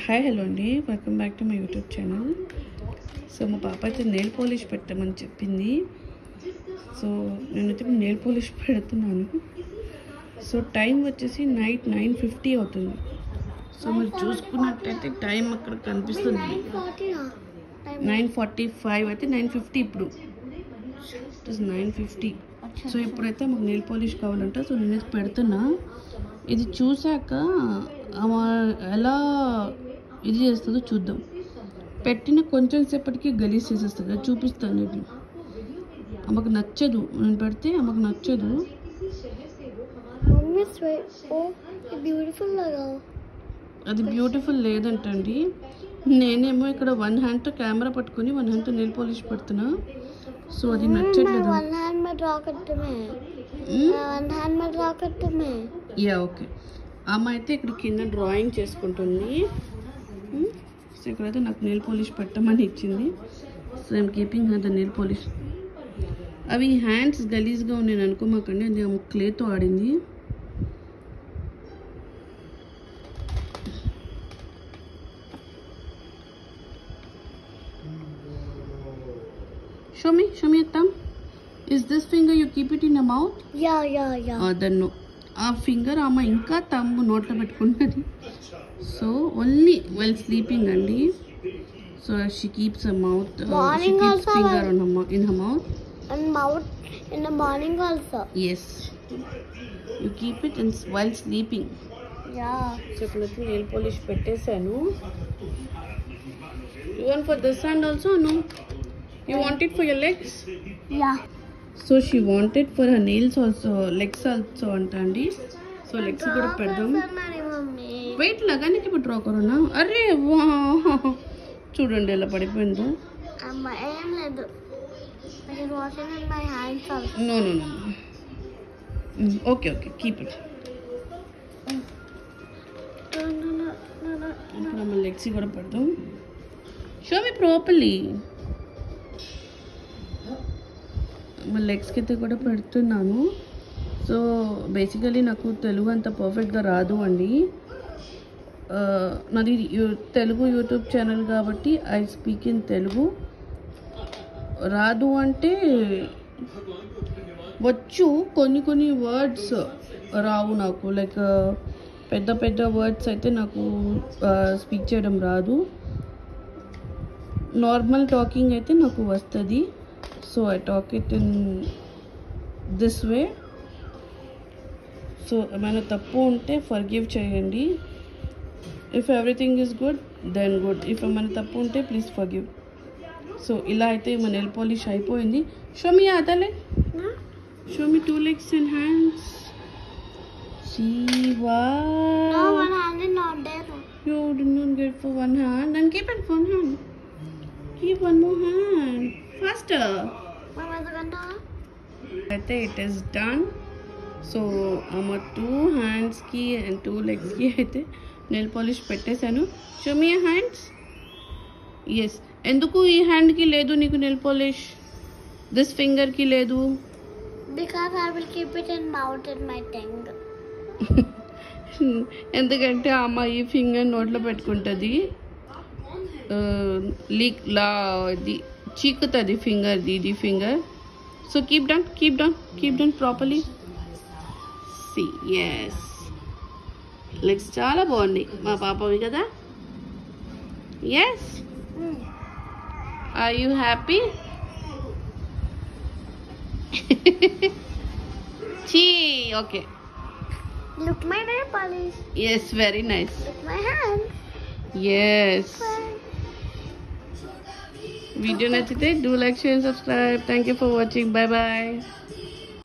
Hi hello అండి, welcome back to my YouTube channel. So మా పాప అయితే నెయిల్ పాలిష్ పెట్టమని చెప్పింది. సో నేనైతే నెయిల్ పాలిష్ పెడుతున్నాను. సో టైం వచ్చేసి నైట్ 9:50 అవుతుంది. సో మీరు చూసుకున్నట్టయితే టైం అక్కడ కనిపిస్తుంది 9:45 అయితే 9:50 ఇప్పుడు. It is 9:50. సో ఇప్పుడైతే మాకు నెయిల్ పాలిష్ కావాలంట. సో నేనైతే పెడుతున్నా. ఇది చూసాక ఆమె ఎలా ఇది చేస్తుందో చూద్దాం. పెట్టిన కొంచెం సేపటికి గలీజ్ చేసేస్తుంది. చూపిస్తాను. ఇది ఆమెకు నచ్చదు. నేను పెడితే ఆమెకు నచ్చదు. అది బ్యూటిఫుల్ లేదంటండి. నేనేమో ఇక్కడ వన్ హ్యాండ్తో కెమెరా పట్టుకొని వన్ హ్యాండ్తో నెయిల్ పాలిష్ పెడుతున్నా. సో అది నచ్చట్లేదు. Yeah okay. అమ్మ అయితే ఇక్కడ కింద డ్రాయింగ్ చేసుకుంటుంది. సో ఇక్కడైతే నాకు నెయిల్ పాలిష్ పెట్టమని ఇచ్చింది. So I'm keeping the nail polish. అవి హ్యాండ్స్ గలీజ్గా ఉన్నాయి అనుకోమాకండి. అది క్లేతో ఆడింది. Show me your thumb. Is this finger you keep it in your mouth? Yeah. Then no. ఆ ఫింగర్ ఆమె ఇంకా తమ్ము నోట్లో పెట్టుకుంటుంది. సో ఓన్లీ వెల్ స్లీపింగ్ అండి. So she keeps her mouth. She keeps finger on in her mouth. And mouth in the morning also. Yes. You keep it while sleeping. Yeah. So ఇప్పుడైతే nail polish పెట్టేశాను. Even for this hand also, no? You want it for your legs? Yeah. So she wanted for her nails also, legs also antandi. So legs kuda pedam. Wait laganiki pe draw karona. Arre wow. Chudandi ela padipoyindo. Amma em ledu. I is washing in my hands also. No. Okay. Keep it. No. ఇప్పుడు మన legs కూడా పెడదాం. Show me properly. మా లెగ్స్కి అయితే కూడా పెడుతున్నాను. So basically నాకు తెలుగు అంత పర్ఫెక్ట్గా రాదు అండి. నాది తెలుగు యూట్యూబ్ ఛానల్ కాబట్టి ఐ స్పీక్ ఇన్ తెలుగు. రాదు అంటే వచ్చు, కొన్ని వర్డ్స్ రావు నాకు. లైక్ పెద్ద వర్డ్స్ అయితే నాకు స్పీక్ చేయడం రాదు. నార్మల్ టాకింగ్ అయితే నాకు వస్తుంది. So I talk it in this way. So ఏమైనా తప్పు ఉంటే ఫర్గివ్ చేయండి. If everything is good then good. If ఏమైనా తప్పు ఉంటే ప్లీజ్ ఫర్గివ్. సో ఇలా అయితే మన నెయిల్ పాలిష్ అయిపోయింది. Show me other leg. Show me 2 legs and hands. See wow. No, one hand is not there. You did not get for one hand. Then keep it for one hand. Keep one more hand. Faster. అయితే it is done. So ఆమె 2 హ్యాండ్స్కి and 2 లెగ్స్కి అయితే nail polish పెట్టేశాను. Show me hands. Yes. ఎందుకు ఈ హ్యాండ్కి లేదు నీకు నెయిల్ పాలిష్? దిస్ ఫింగర్కి లేదు? Because I will keep it in mouth in my tongue. ఎందుకంటే ఆమె ఈ ఫింగర్ నోట్లో పెట్టుకుంటుంది. ఇది చీకుతుంది ఫింగర్, ఇది finger. So keep down properly. See yes, legs చాలా బాగున్నాయి మా పాపవి కదా. ఎస్. Are you happy? చీ okay. Look my nail polish. Yes, very nice. Look my hands. Yes. Video నచ్చితే do like, share, subscribe. Thank you for watching. Bye bye.